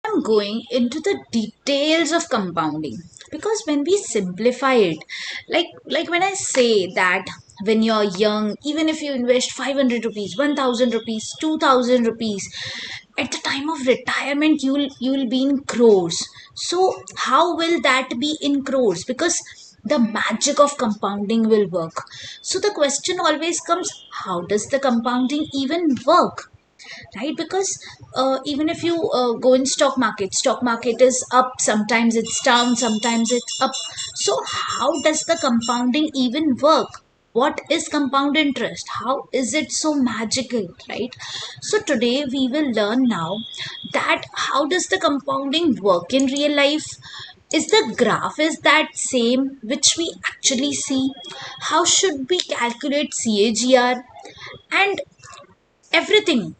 I'm going into the details of compounding, because when we simplify it, like when I say that when you're young, even if you invest 500 rupees, 1000 rupees, 2000 rupees, at the time of retirement you'll be in crores. So how will that be in crores? Because the magic of compounding will work. So the question always comes, how does the compounding even work? Right? Because even if you go in stock market is up, sometimes it's down, sometimes it's up. So how does the compounding even work? What is compound interest? How is it so magical, right? So today we will learn now that how does the compounding work in real life. Is the graph is that same which we actually see? How should we calculate CAGR? And everything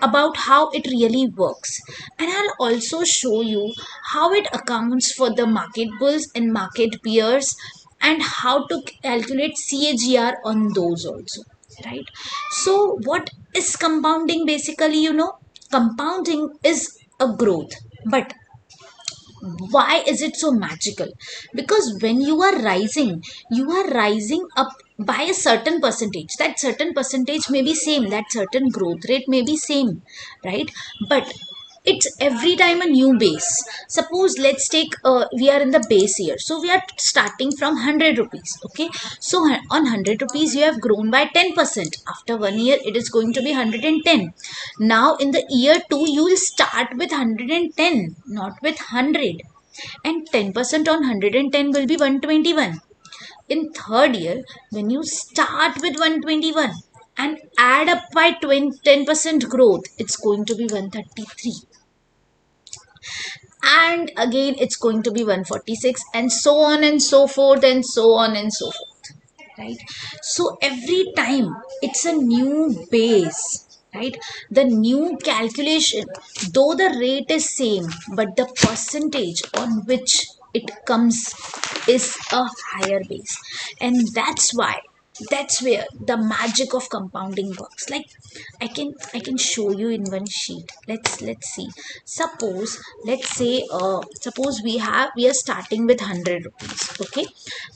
about how it really works. And I'll also show you how it accounts for the market bulls and market bears, and how to calculate CAGR on those also. Right? So, what is compounding basically? Compounding is a growth, but why is it so magical? Because when you are rising up by a certain percentage. That certain percentage may be same, that certain growth rate may be same, right? But it's every time a new base. Suppose let's take we are in the base year, so we are starting from 100 rupees. Okay, so on 100 rupees you have grown by 10%. After 1 year it is going to be 110. Now in the year 2 you will start with 110, not with 100, and 10% on 110 will be 121. In third year, when you start with 121 and add up by 10% growth, it's going to be 133, and again it's going to be 146, and so on and so forth, and so on and so forth, right? So every time it's a new base, right? The new calculation, though the rate is same, but the percentage on which it comes is a higher base. And that's where the magic of compounding works. Like I can show you in one sheet. Let's see. Suppose we are starting with 100 rupees. Okay,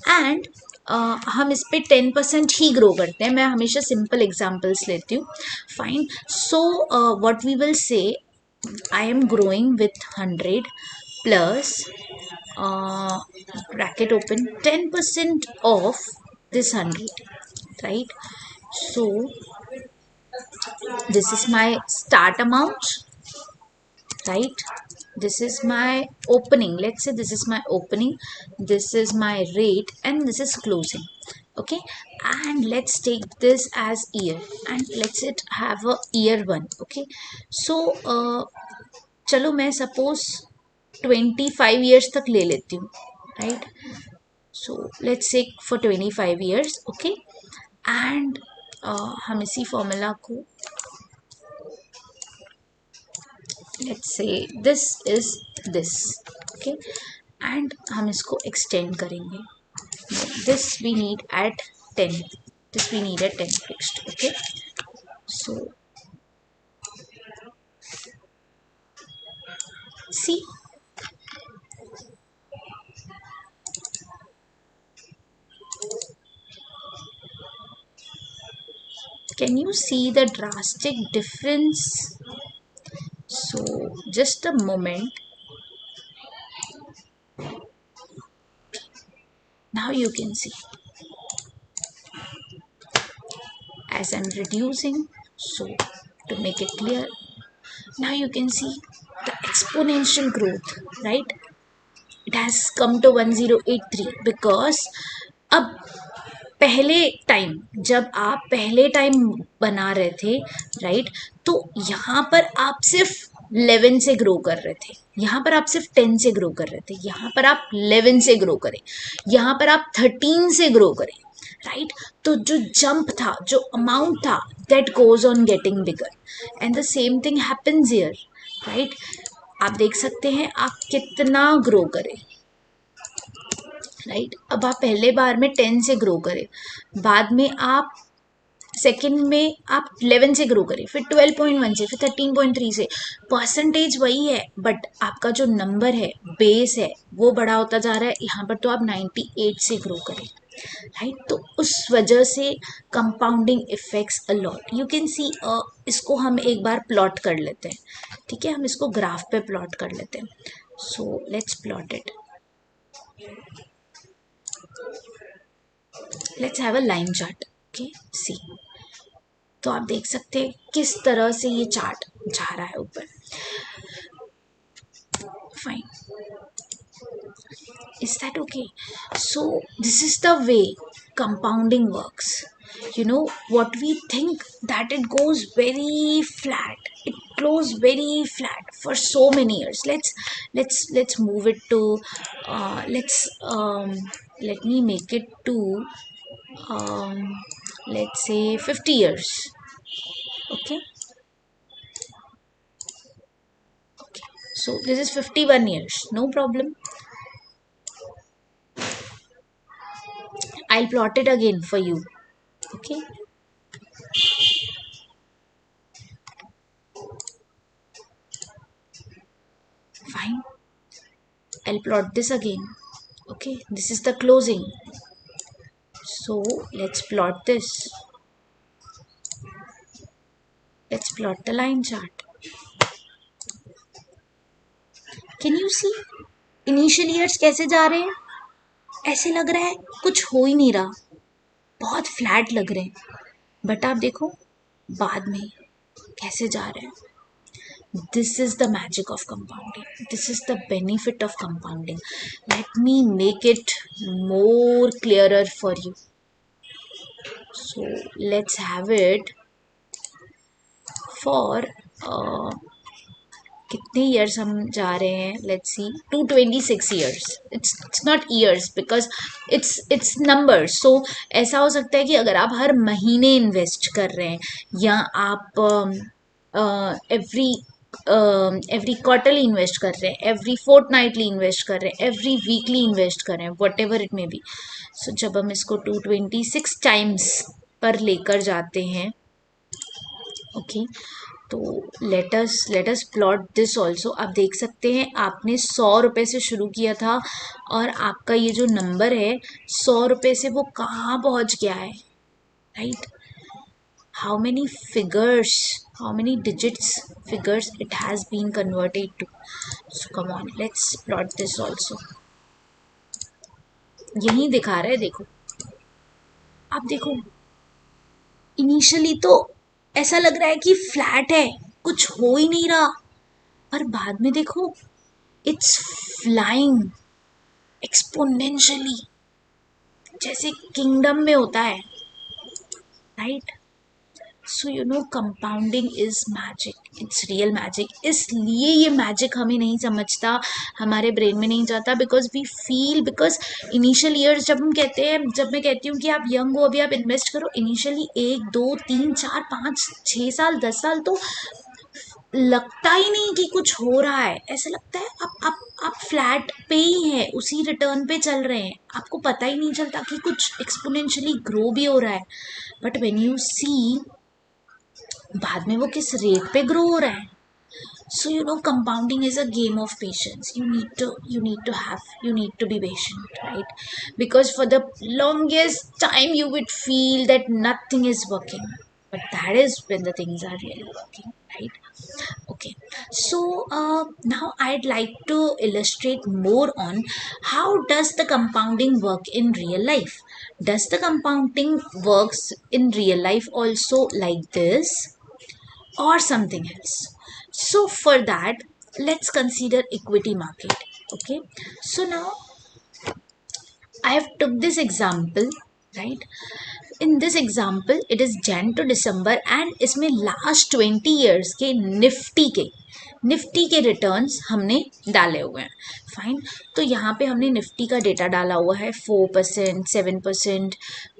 and हम इस पे 10% ही grow करते हैं. मैं हमेशा simple examples लेती हूँ. Fine. So what we will say, I am growing with 100 plus bracket open 10% of this 100, right? So this is my start amount, right? This is my opening. Let's say this is my opening, this is my rate, and this is closing. Okay, and let's take this as year, and let's it have a year one. Okay, so चलो मैं suppose 25 years तक ले लेती हूँ, right? So let's say for 25 years. Okay, and हम इसी formula को, let's say this is this. Okay, and हम इसको extend करेंगे. This we need at 10, this we need at 10 fixed. Okay, so see, can you see the drastic difference? So just a moment. Now you can see as I'm reducing. So to make it clear, now you can see the exponential growth, right? It has come to 1083 because अब पहले time, जब आप पहले time बना रहे थे, right, तो यहाँ पर आप सिर्फ 11 से ग्रो कर रहे थे, यहाँ पर आप सिर्फ 10 से ग्रो कर रहे थे, यहाँ पर आप 11 से ग्रो करें, यहाँ पर आप 13 से ग्रो करें, राइट? तो जो जंप था, जो अमाउंट था, that goes on getting bigger, and the same thing happens here, right? आप देख सकते हैं आप कितना ग्रो करें, राइट? अब आप पहले बार में 10 से ग्रो करें, बाद में आप सेकंड में आप 11 से ग्रो करें, फिर 12.1 से, फिर 13.3 से, परसेंटेज वही है बट आपका जो नंबर है, बेस है, वो बड़ा होता जा रहा है। यहाँ पर तो आप 98 से ग्रो करें, राइट। तो उस वजह से compounding effects a lot, you can see. इसको हम एक बार प्लॉट कर लेते हैं, ठीक है, हम इसको ग्राफ पे प्लॉट कर लेते हैं। So let's plot it, let's have a line chart, okay, see. तो आप देख सकते हैं किस तरह से ये चार्ट जा रहा है ऊपर, fine, is that okay? So this is the way compounding works. You know what we think, that it goes very flat, it goes very flat for so many years. Let's move it to let's let me make it to um, let's say 50 years, okay. Okay, so this is 51 years, no problem. I'll plot it again for you, okay. Fine, I'll plot this again, okay. This is the closing, so let's plot this, let's plot the line chart. Can you see initial years कैसे जा रहे हैं? ऐसे लग रहा है कुछ हो ही नहीं रहा, बहुत फ्लैट लग रहे हैं, बट आप देखो बाद में कैसे जा रहे हैं. This is the magic of compounding. This is the benefit of compounding. Let me make it more clearer for you. So let's have it for कितने ईयर्स हम जा रहे हैं, let's see 226 years. It's not years because it's numbers. So ऐसा हो सकता है कि अगर आप हर महीने इन्वेस्ट कर रहे हैं, या आप एवरी एवरी क्वार्टरली इन्वेस्ट कर रहे हैं, एवरी फोर्टनाइटली इन्वेस्ट कर रहे हैं, एवरी वीकली इन्वेस्ट कर रहे हैं, whatever it may be. So जब हम इसको 226 टाइम्स पर लेकर जाते हैं, ओके, तो लेटस प्लॉट दिस ऑल्सो. आप देख सकते हैं आपने 100 रुपये से शुरू किया था, और आपका ये जो नंबर है 100 रुपये से वो कहाँ पहुँच गया है, right. How many figures, how many digits figures it has been converted to. So come on, let's plot this also. यही दिखा रहा है, देखो, आप देखो इनिशियली तो ऐसा लग रहा है कि फ्लैट है, कुछ हो ही नहीं रहा, और बाद में देखो इट्स फ्लाइंग एक्सपोनेंशियली, जैसे किंगडम में होता है, right. So you know compounding is magic, it's real magic. इसलिए ये मैजिक हमें नहीं समझता, हमारे ब्रेन में नहीं जाता, because we feel, because initial years जब हम कहते हैं, जब मैं कहती हूँ कि आप यंग हो, अभी आप इन्वेस्ट करो, इनिशियली 1 2 3 4 5 6 साल 10 साल तो लगता ही नहीं कि कुछ हो रहा है. ऐसा लगता है आप फ्लैट पे ही हैं, उसी रिटर्न पे चल रहे हैं, आपको पता ही नहीं चलता कि कुछ एक्सपोनेंशियली ग्रो भी हो रहा है. बट व्हेन यू सी बाद में वो किस रेट पे ग्रो हो रहा है. So you know compounding is a game of patience. You need to be patient, right? Because for the longest time you would feel that nothing is working, but that is when the things are really working, right? Okay, so now I'd like to illustrate more on how does the compounding work in real life. Does the compounding works in real life also like this, or something else? So for that, let's consider equity market, okay. So now I have took this example, right. In this example it is Jan to December, and इसमें last 20 years के Nifty के returns हमने डाले हुए हैं, fine. तो यहाँ पे हमने निफ्टी का डेटा डाला हुआ है, 4%, 7%.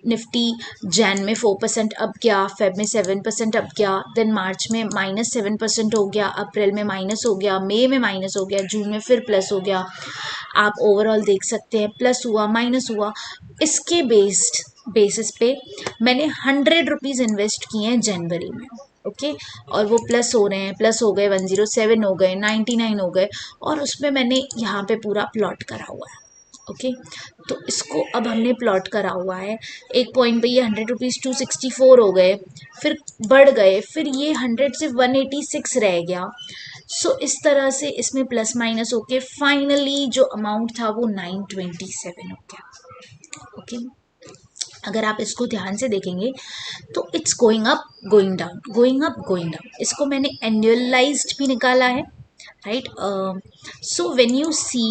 निफ्टी जैन में 4% अप गया, फेब में 7% अप गया, देन मार्च में -7% हो गया, अप्रैल में माइनस हो गया, मई में माइनस हो गया, जून में फिर प्लस हो गया. आप ओवरऑल देख सकते हैं प्लस हुआ, माइनस हुआ. इसके बेस्ड बेसिस पे मैंने 100 रुपीज़ इन्वेस्ट किए हैं जनवरी में, ओके और वो प्लस हो रहे हैं, प्लस हो गए 107 हो गए 99 हो गए, और उसमें मैंने यहाँ पे पूरा प्लॉट करा हुआ है, ओके तो इसको अब हमने प्लॉट करा हुआ है। एक पॉइंट पे ये 100 रुपीज़ 264 हो गए, फिर बढ़ गए, फिर ये 100 से 186 रह गया। सो इस तरह से इसमें प्लस माइनस होके फाइनली जो अमाउंट था वो 927 हो गया, ओके अगर आप इसको ध्यान से देखेंगे तो it's going up going down, going up going down. इसको मैंने एनुअलाइज्ड भी निकाला है, right? So when you see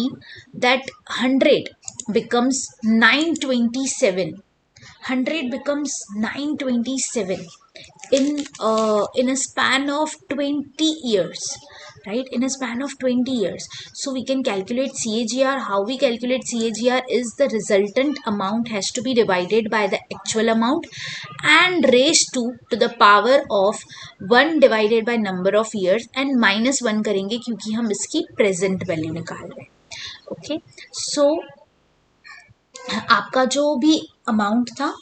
that 100 becomes 927, 100 becomes 927 in a span of 20 years, right? In a span of 20 years. So we can calculate CAGR. How we calculate CAGR is the resultant amount has to be divided by the actual amount and raised to the power of 1 divided by number of years and minus 1 करेंगे क्योंकि हम इसकी present value निकाल रहे हैं, okay? So आपका जो भी अमाउंट था,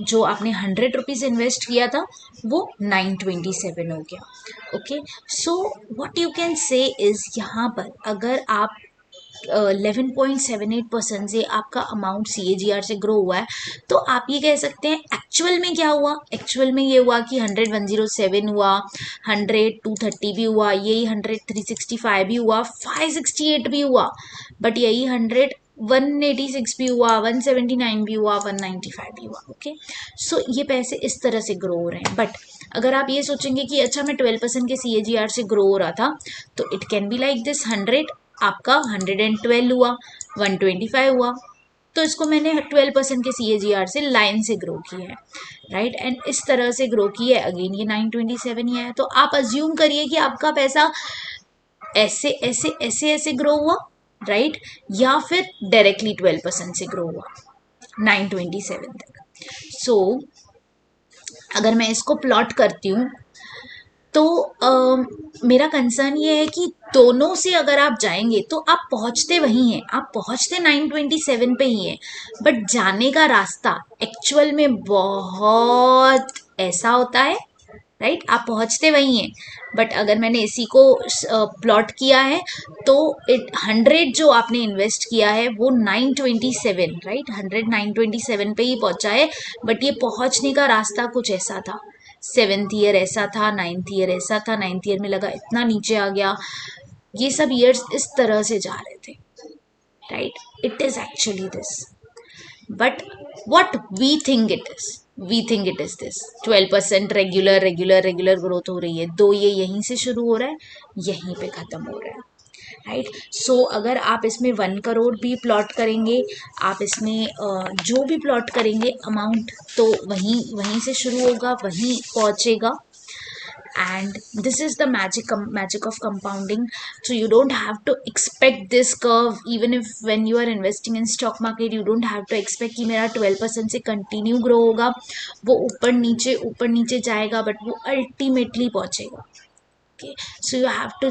जो आपने 100 रुपीज़ इन्वेस्ट किया था, वो 927 हो गया, okay so what you can say is यहाँ पर अगर आप 11.78% से आपका अमाउंट CAGR से ग्रो हुआ है, तो आप ये कह सकते हैं एक्चुअल में क्या हुआ। एक्चुअल में ये हुआ कि 100 107 हुआ, 100 230 भी हुआ, यही 100 365 भी हुआ, 568 भी हुआ, बट यही 100 186 भी हुआ, 179 भी हुआ, 195 भी हुआ, ओके सो ये पैसे इस तरह से ग्रो हो रहे हैं। बट अगर आप ये सोचेंगे कि अच्छा मैं 12% के CAGR से ग्रो हो रहा था, तो it can be like this, 100 आपका 112 हुआ, 125 हुआ, तो इसको मैंने 12% के CAGR से लाइन से ग्रो किया है, राइट एंड इस तरह से ग्रो किया है, अगेन ये 927 ही है। तो आप अज्यूम करिए कि आपका पैसा ऐसे ऐसे ऐसे ऐसे ग्रो हुआ, राइट या फिर डायरेक्टली 12% से ग्रो हुआ 927 तक। सो अगर मैं इसको प्लॉट करती हूँ तो मेरा कंसर्न ये है कि दोनों से अगर आप जाएंगे तो आप पहुंचते वहीं हैं, आप पहुंचते 927 पे ही हैं, बट जाने का रास्ता एक्चुअल में बहुत ऐसा होता है, राइट आप पहुंचते वहीं हैं, बट अगर मैंने इसी को प्लॉट किया है तो 100 जो आपने इन्वेस्ट किया है वो 927, राइट 100 927 पे ही पहुंचा है, बट ये पहुंचने का रास्ता कुछ ऐसा था। 7th ईयर ऐसा था, 9th ईयर ऐसा था, 9th ईयर में लगा इतना नीचे आ गया, ये सब ईयर्स इस तरह से जा रहे थे, right it is actually this, but what we think it is, we think it is this 12% regular regular regular growth हो रही है, दो ये यहीं से शुरू हो रहा है, यहीं पे खत्म हो रहा है, राइट सो अगर आप इसमें 1 करोड़ भी प्लॉट करेंगे, आप इसमें जो भी प्लॉट करेंगे अमाउंट, तो वहीं वहीं से शुरू होगा, वहीं पहुंचेगा, and this is the magic of compounding. So you don't have to expect this curve, even if when you are investing in stock market you don't have to expect कि मेरा 12% से कंटिन्यू ग्रो होगा, वो ऊपर नीचे जाएगा, but वो ultimately पहुंचेगा, okay so you have to